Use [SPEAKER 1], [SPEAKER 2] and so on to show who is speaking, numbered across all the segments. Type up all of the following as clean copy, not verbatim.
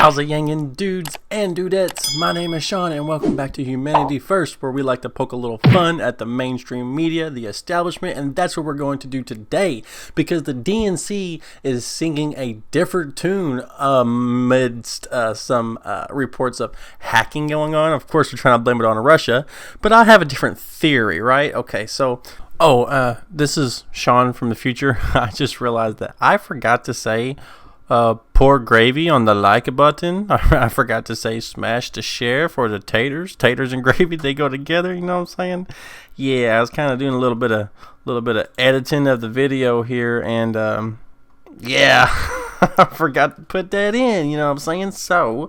[SPEAKER 1] How's it, Yangin dudes and dudettes? My name is Sean, and welcome back to Humanity First, where we like to poke a little fun at the mainstream media, the establishment, and that's what we're going to do today, because the DNC is singing a different tune amidst some reports of hacking going on. Of course, we're trying to blame it on Russia, but I have a different theory, right? Okay, so... this is Sean from the future. I just realized that I forgot to say pour gravy on the like button. I forgot to say smash the share for the taters. Taters and gravy, they go together, you know what I'm saying? Yeah, I was kind of doing a little bit of editing of the video here, and yeah, I forgot to put that in, you know what I'm saying? So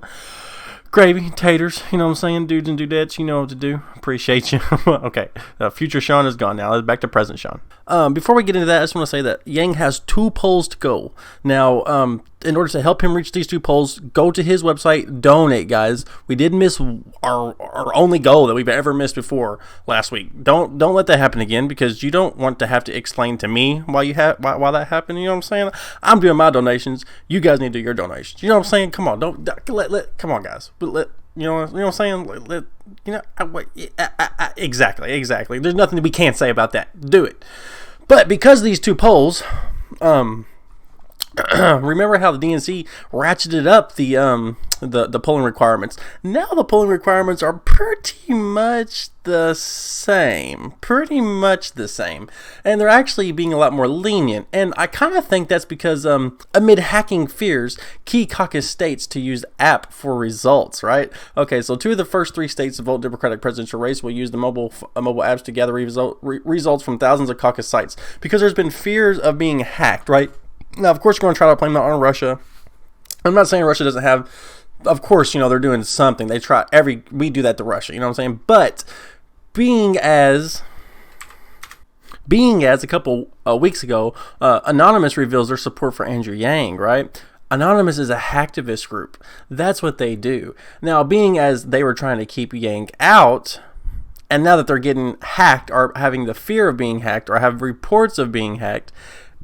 [SPEAKER 1] gravy, taters, you know what I'm saying? Dudes and dudettes, you know what to do. Appreciate you. Okay, future Sean is gone now. Let's back to present Sean. Before we get into that, I just want to say that Yang has 2 polls to go. Now, in order to help him reach these 2 polls, go to his website, donate, guys. We did miss our only goal that we've ever missed before last week. Don't let that happen again, because you don't want to have to explain to me why that happened. You know what I'm saying? I'm doing my donations. You guys need to do your donations. You know what I'm saying? Come on, come on, guys. But you know what I'm saying? Exactly. There's nothing we can't say about that. Do it. But because of these 2 polls, remember how the DNC ratcheted up the polling requirements. Now the polling requirements are pretty much the same. And they're actually being a lot more lenient. And I kind of think that's because amid hacking fears, key caucus states to use app for results, right? Okay, so 2 of the first 3 states to vote Democratic presidential race will use the mobile apps to gather results from thousands of caucus sites, because there's been fears of being hacked, right? Now, of course, we're going to try to blame that on Russia. I'm not saying Russia doesn't have, of course, you know, they're doing something. We do that to Russia, you know what I'm saying? But being as a couple weeks ago, Anonymous reveals their support for Andrew Yang, right? Anonymous is a hacktivist group. That's what they do. Now, being as they were trying to keep Yang out, and now that they're getting hacked, or having the fear of being hacked, or have reports of being hacked,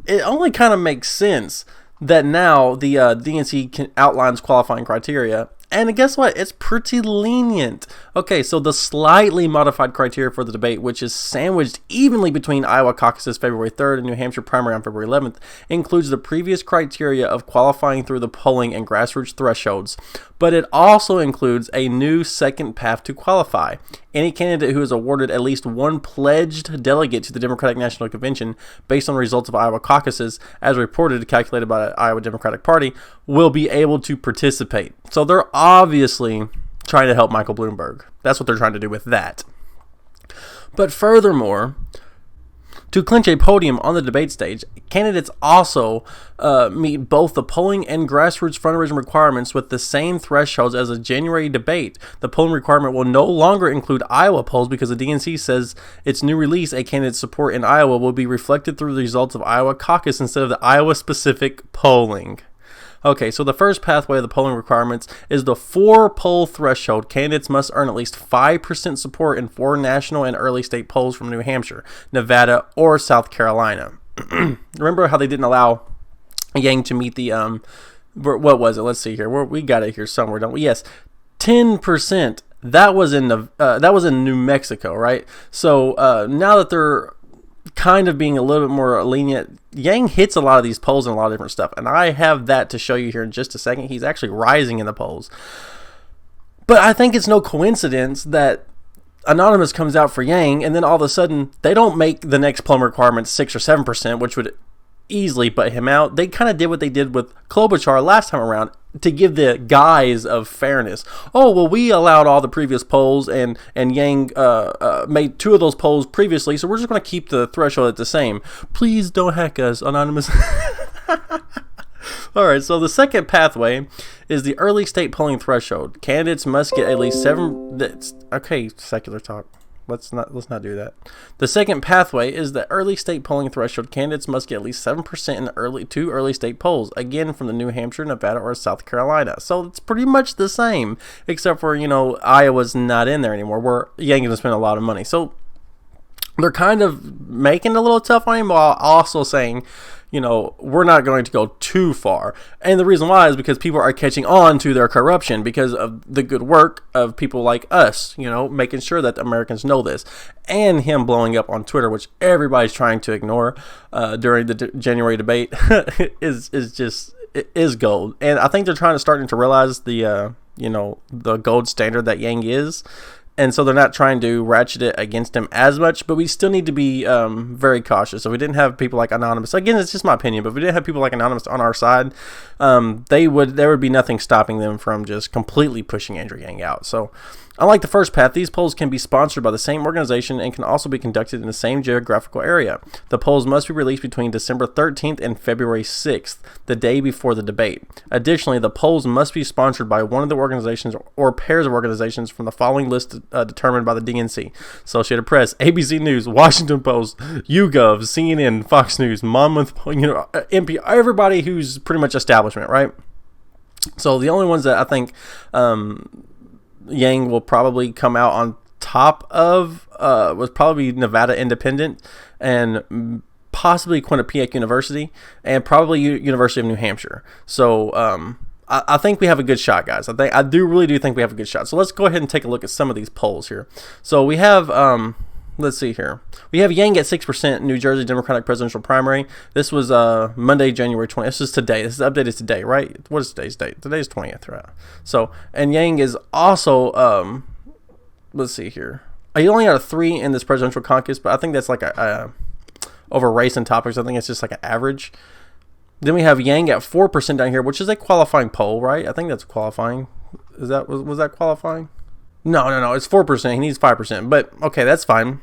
[SPEAKER 1] it only kind of makes sense that now the DNC outlines qualifying criteria, and guess what? It's pretty lenient. Okay, so the slightly modified criteria for the debate, which is sandwiched evenly between Iowa caucuses February 3rd and New Hampshire primary on February 11th, includes the previous criteria of qualifying through the polling and grassroots thresholds, but it also includes a new second path to qualify. Any candidate who is awarded at least 1 pledged delegate to the Democratic National Convention based on the results of Iowa caucuses, as reported and calculated by the Iowa Democratic Party, will be able to participate. So they're obviously trying to help Michael Bloomberg. That's what they're trying to do with that. But furthermore, to clinch a podium on the debate stage, candidates also meet both the polling and grassroots fundraising requirements with the same thresholds as a January debate. The polling requirement will no longer include Iowa polls, because the DNC says its new release, a candidate's support in Iowa, will be reflected through the results of Iowa caucus instead of the Iowa-specific polling. Okay, so the first pathway of the polling requirements is the 4-poll threshold. Candidates must earn at least 5% support in 4 national and early state polls from New Hampshire, Nevada, or South Carolina. Remember how they didn't allow Yang to meet the, what was it? Let's see here. We got it here somewhere, don't we? Yes, 10%. That was in New Mexico, right? So now that they're kind of being a little bit more lenient, Yang hits a lot of these polls and a lot of different stuff, and I have that to show you here in just a second. He's actually rising in the polls. But I think it's no coincidence that Anonymous comes out for Yang, and then all of a sudden they don't make the next polling requirement 6 or 7%, which would easily put him out. They kind of did what they did with Klobuchar last time around, to give the guise of fairness. Oh, well, we allowed all the previous polls, and Yang made 2 of those polls previously, so we're just going to keep the threshold at the same. Please don't hack us, Anonymous. All right, so the second pathway is the early state polling threshold. Candidates must get at least 7... Okay, secular talk. Let's not do that. The second pathway is the early state polling threshold. Candidates must get at least 7% in 2 early state polls, again from the New Hampshire, Nevada, or South Carolina. So it's pretty much the same, except for, Iowa's not in there anymore, where Yang is going to spend a lot of money. So they're kind of making it a little tough on him while also saying, you know, we're not going to go too far. And the reason why is because people are catching on to their corruption because of the good work of people like us, you know, making sure that Americans know this. And him blowing up on Twitter, which everybody's trying to ignore during the January debate, is gold. And I think they're starting to realize the, you know, the gold standard that Yang is. And so they're not trying to ratchet it against him as much, but we still need to be very cautious. If we didn't have people like Anonymous, again, it's just my opinion, but if we didn't have people like Anonymous on our side, there would be nothing stopping them from just completely pushing Andrew Yang out. So unlike the first path, these polls can be sponsored by the same organization and can also be conducted in the same geographical area. The polls must be released between December 13th and February 6th, the day before the debate. Additionally, the polls must be sponsored by one of the organizations or pairs of organizations from the following list determined by the DNC: Associated Press, ABC News, Washington Post, YouGov, CNN, Fox News, Monmouth, NPR, everybody who's pretty much establishment, right? So the only ones that I think Yang will probably come out on top of was probably Nevada Independent and possibly Quinnipiac University and probably University of New Hampshire. So I think we have a good shot, guys. I really do think we have a good shot. So let's go ahead and take a look at some of these polls here. So we have let's see here. We have Yang at 6%, New Jersey Democratic presidential primary. This was Monday, January 20th. This is today. This is updated today, right? What is today's date? Today's 20th, right? So, and Yang is also, let's see here. He only got a 3 in this presidential caucus, but I think that's like over race and topics. I think it's just like an average. Then we have Yang at 4% down here, which is a qualifying poll, right? I think that's qualifying. Was that qualifying? No. It's 4%. He needs 5%. But okay, that's fine.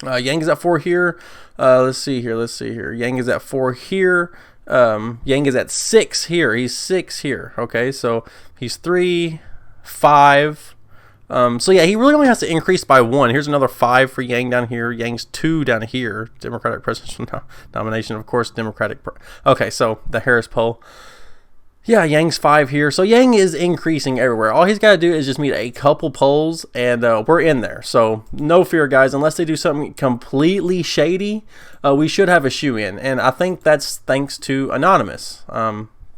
[SPEAKER 1] Yang is at 4 here. Let's see here. Yang is at 4 here. Yang is at 6 here. He's 6 here. Okay, so he's 3, 5. So yeah, he really only has to increase by 1. Here's another 5 for Yang down here. Yang's 2 down here. Democratic presidential nomination, of course. Okay, so the Harris poll. Yeah, Yang's 5 here. So Yang is increasing everywhere. All he's got to do is just meet a couple polls, and we're in there. So no fear, guys. Unless they do something completely shady, we should have a shoe-in. And I think that's thanks to Anonymous.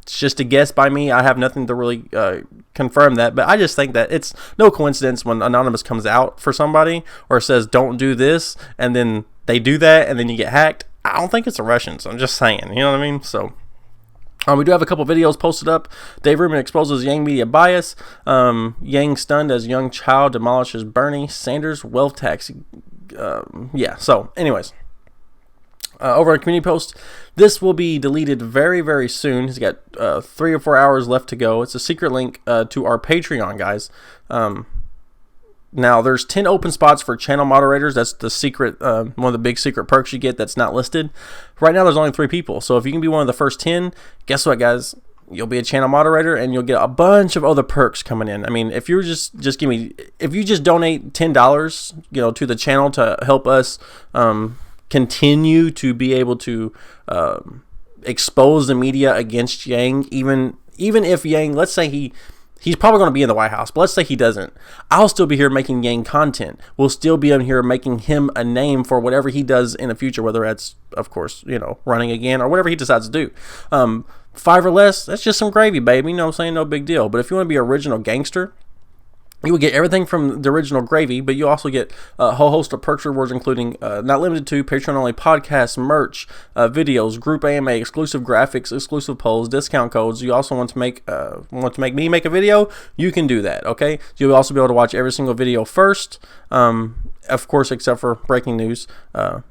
[SPEAKER 1] It's just a guess by me. I have nothing to really confirm that. But I just think that it's no coincidence when Anonymous comes out for somebody or says, don't do this, and then they do that, and then you get hacked. I don't think it's the Russians. I'm just saying. You know what I mean? So we do have a couple videos posted up. Dave Rubin exposes Yang media bias. Yang stunned as young child demolishes Bernie Sanders wealth tax. Yeah, so anyways. Over on Community Post, this will be deleted very, very soon. He's got 3 or 4 hours left to go. It's a secret link to our Patreon, guys. Now, there's 10 open spots for channel moderators. That's the secret, one of the big secret perks you get that's not listed. Right now, there's only 3 people. So if you can be one of the first 10, guess what, guys? You'll be a channel moderator, and you'll get a bunch of other perks coming in. I mean, if you just if you just donate $10, to the channel to help us continue to be able to expose the media against Yang, even if Yang, let's say he's probably going to be in the White House, but let's say he doesn't. I'll still be here making Yang content. We'll still be in here making him a name for whatever he does in the future, whether that's, of course, running again or whatever he decides to do. 5 or less, that's just some gravy, baby. You know what I'm saying? No big deal. But if you want to be original gangster, you will get everything from the original gravy, but you also get a whole host of perks rewards, including not limited to Patreon-only podcasts, merch, videos, group AMA, exclusive graphics, exclusive polls, discount codes. You also want to make me make a video? You can do that, okay? You'll also be able to watch every single video first, of course, except for breaking news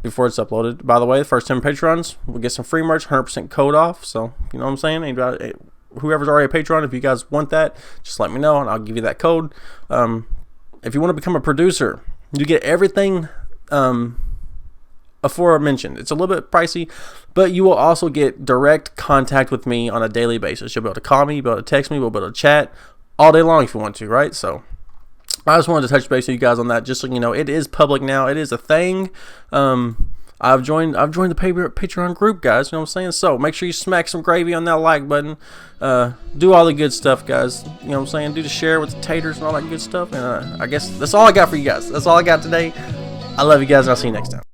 [SPEAKER 1] before it's uploaded. By the way, the first 10 Patrons will get some free merch, 100% code off, so you know what I'm saying? Whoever's already a patron, if you guys want that, just let me know and I'll give you that code. If you want to become a producer, you get everything aforementioned. It's a little bit pricey, but you will also get direct contact with me on a daily basis. You'll be able to call me, you'll be able to text me, we'll be able to chat all day long if you want to, right? So I just wanted to touch base with you guys on that, just so you know, it is public now. It is a thing. I've joined the Patreon group, guys. You know what I'm saying? So make sure you smack some gravy on that like button. Do all the good stuff, guys. You know what I'm saying? Do the share with the taters and all that good stuff. And I guess that's all I got for you guys. That's all I got today. I love you guys, and I'll see you next time.